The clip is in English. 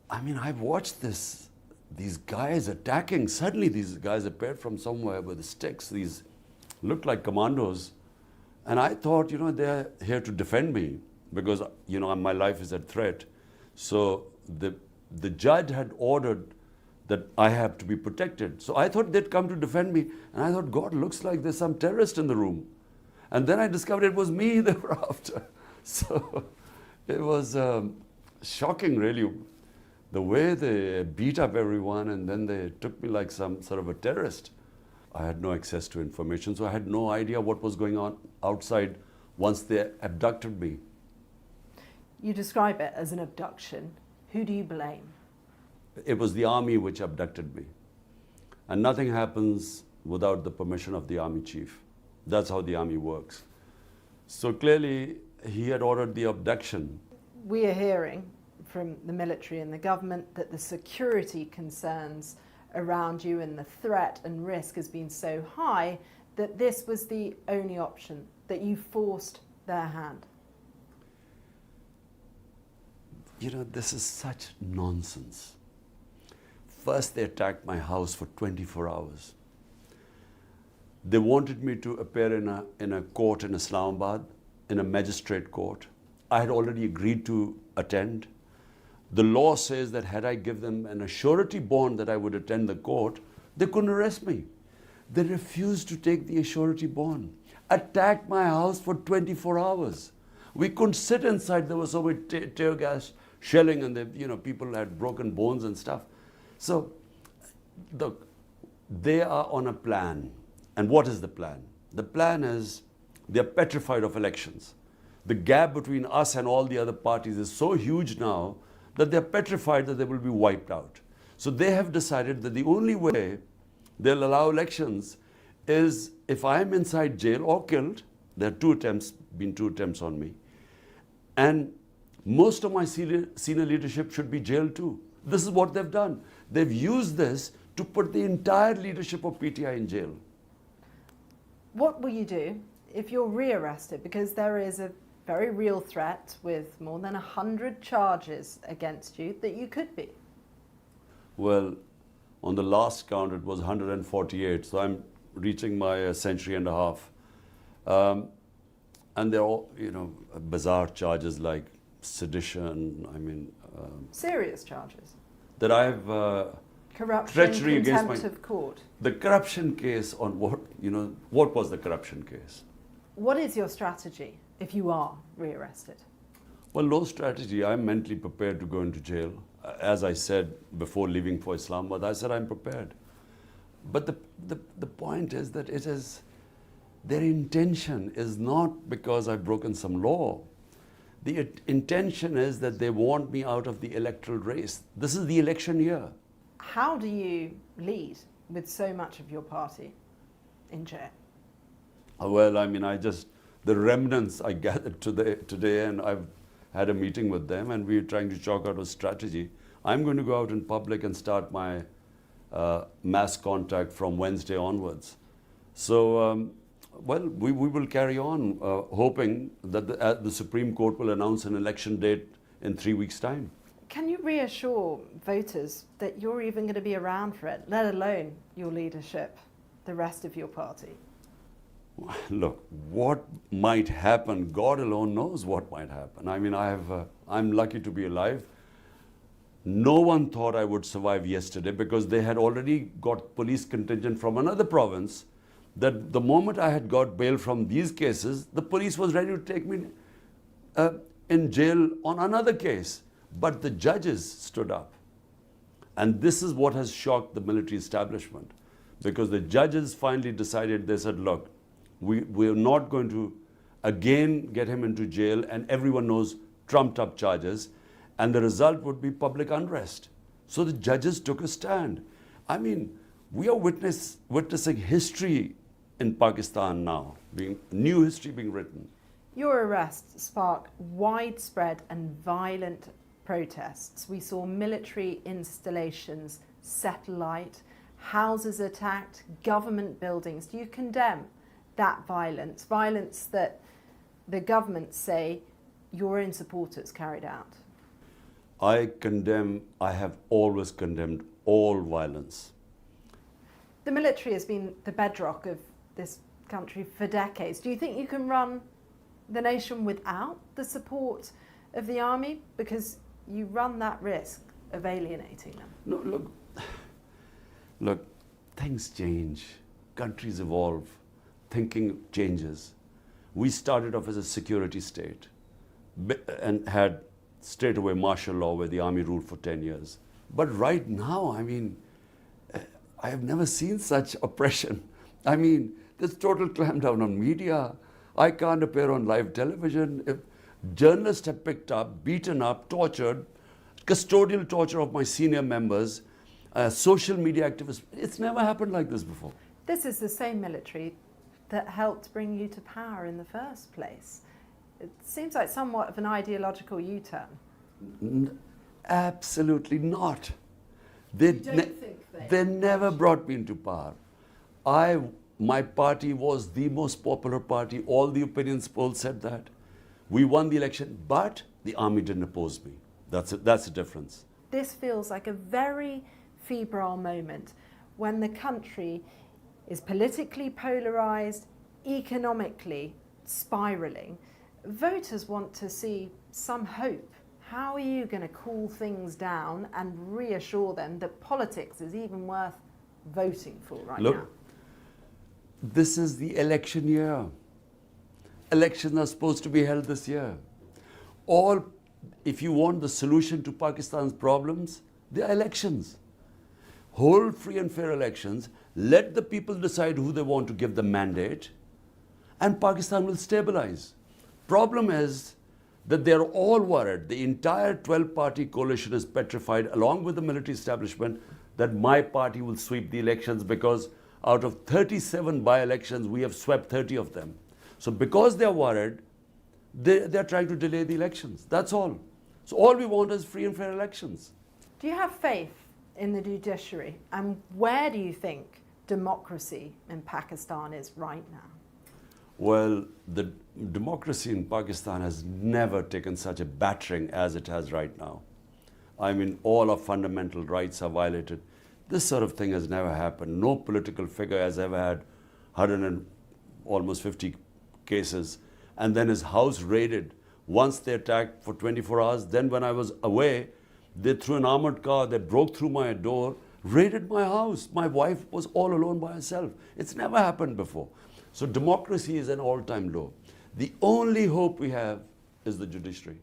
I mean, I've watched these guys attacking. Suddenly these guys appeared from somewhere with sticks. These looked like commandos. And I thought, they're here to defend me because, my life is at threat. So the judge had ordered that I have to be protected. So I thought they'd come to defend me. And I thought, God, looks like there's some terrorist in the room. And then I discovered it was me they were after. So it was shocking, really, the way they beat up everyone, and then they took me like some sort of a terrorist. I had no access to information, so I had no idea what was going on outside once they abducted me. You describe it as an abduction. Who do you blame? It was the army which abducted me. And nothing happens without the permission of the army chief. That's how the army works. So clearly, he had ordered the abduction. We are hearing from the military and the government that the security concerns around you and the threat and risk has been so high that this was the only option, that you forced their hand. This is such nonsense. First, they attacked my house for 24 hours. They wanted me to appear in a court in Islamabad, in a magistrate court. I had already agreed to attend. The law says that had I given them an surety bond that I would attend the court, they couldn't arrest me. They refused to take the surety bond, attacked my house for 24 hours. We couldn't sit inside. There was so much tear gas shelling, and people had broken bones and stuff. So, look, they are on a plan. And what is the plan? The plan is they're petrified of elections. The gap between us and all the other parties is so huge now that they're petrified that they will be wiped out. So they have decided that the only way they'll allow elections is if I'm inside jail or killed. There are been two attempts on me. And most of my senior leadership should be jailed too. This is what they've done. They've used this to put the entire leadership of PTI in jail. What will you do if you're rearrested? Because there is a very real threat with more than 100 charges against you that you could be. Well, on the last count, it was 148. So I'm reaching my century and a half. And they're all, bizarre charges like sedition, serious charges? That I've corruption, treachery contempt against of court. The corruption case on what was the corruption case? What is your strategy if you are rearrested? Well, no strategy. I'm mentally prepared to go into jail. As I said before leaving for Islamabad, I said I'm prepared. But the point is that their intention is not because I've broken some law. The intention is that they want me out of the electoral race. This is the election year. How do you lead with so much of your party in jail? Well, the remnants I gathered today, and I've had a meeting with them, and we're trying to chalk out a strategy. I'm going to go out in public and start my mass contact from Wednesday onwards. So, we will carry on, hoping that the Supreme Court will announce an election date in 3 weeks' time. Can you reassure voters that you're even going to be around for it, let alone your leadership, the rest of your party? Look, what might happen, God alone knows what might happen. I'm lucky to be alive. No one thought I would survive yesterday because they had already got police contingent from another province, that the moment I had got bail from these cases, the police was ready to take me in jail on another case. But the judges stood up. And this is what has shocked the military establishment. Because the judges finally decided, they said, look, we're not going to again get him into jail, and everyone knows trumped up charges, and the result would be public unrest. So the judges took a stand. We are witnessing history in Pakistan now, new history being written. Your arrest sparked widespread and violent protests. We saw military installations set alight, houses attacked, government buildings. Do you condemn that violence that the government say your own supporters carried out? I have always condemned all violence. The military has been the bedrock of this country for decades. Do you think you can run the nation without the support of the army? Because you run that risk of alienating them. No, look, things change, countries evolve, thinking changes. We started off as a security state and had straight away martial law where the army ruled for 10 years. But right now, I mean, I have never seen such oppression. I mean, there's total clampdown on media. I can't appear on live television. If journalists have picked up, beaten up, tortured, custodial torture of my senior members, social media activists. It's never happened like this before. This is the same military that helped bring you to power in the first place. It seems like somewhat of an ideological U-turn. Absolutely not. They never brought me into power. My party was the most popular party. All the opinions polls said that. We won the election, but the army didn't oppose me. That's the difference. This feels like a very febrile moment when the country is politically polarised, economically spiralling. Voters want to see some hope. How are you going to cool things down and reassure them that politics is even worth voting for right now? Look, this is the election year. Elections are supposed to be held this year. If you want the solution to Pakistan's problems, they are elections. Hold free and fair elections, let the people decide who they want to give the mandate, and Pakistan will stabilize. Problem is that they're all worried. The entire 12-party coalition is petrified, along with the military establishment, that my party will sweep the elections because out of 37 by-elections, we have swept 30 of them. So because they're worried, they're trying to delay the elections. That's all. So all we want is free and fair elections. Do you have faith in the judiciary? And where do you think democracy in Pakistan is right now? Well, the democracy in Pakistan has never taken such a battering as it has right now. I mean, all our fundamental rights are violated. This sort of thing has never happened. No political figure has ever had 150 cases, and then his house raided. Once they attacked for 24 hours, then when I was away, they threw an armored car, they broke through my door, raided my house. My wife was all alone by herself. It's never happened before. So democracy is an all-time low. The only hope we have is the judiciary.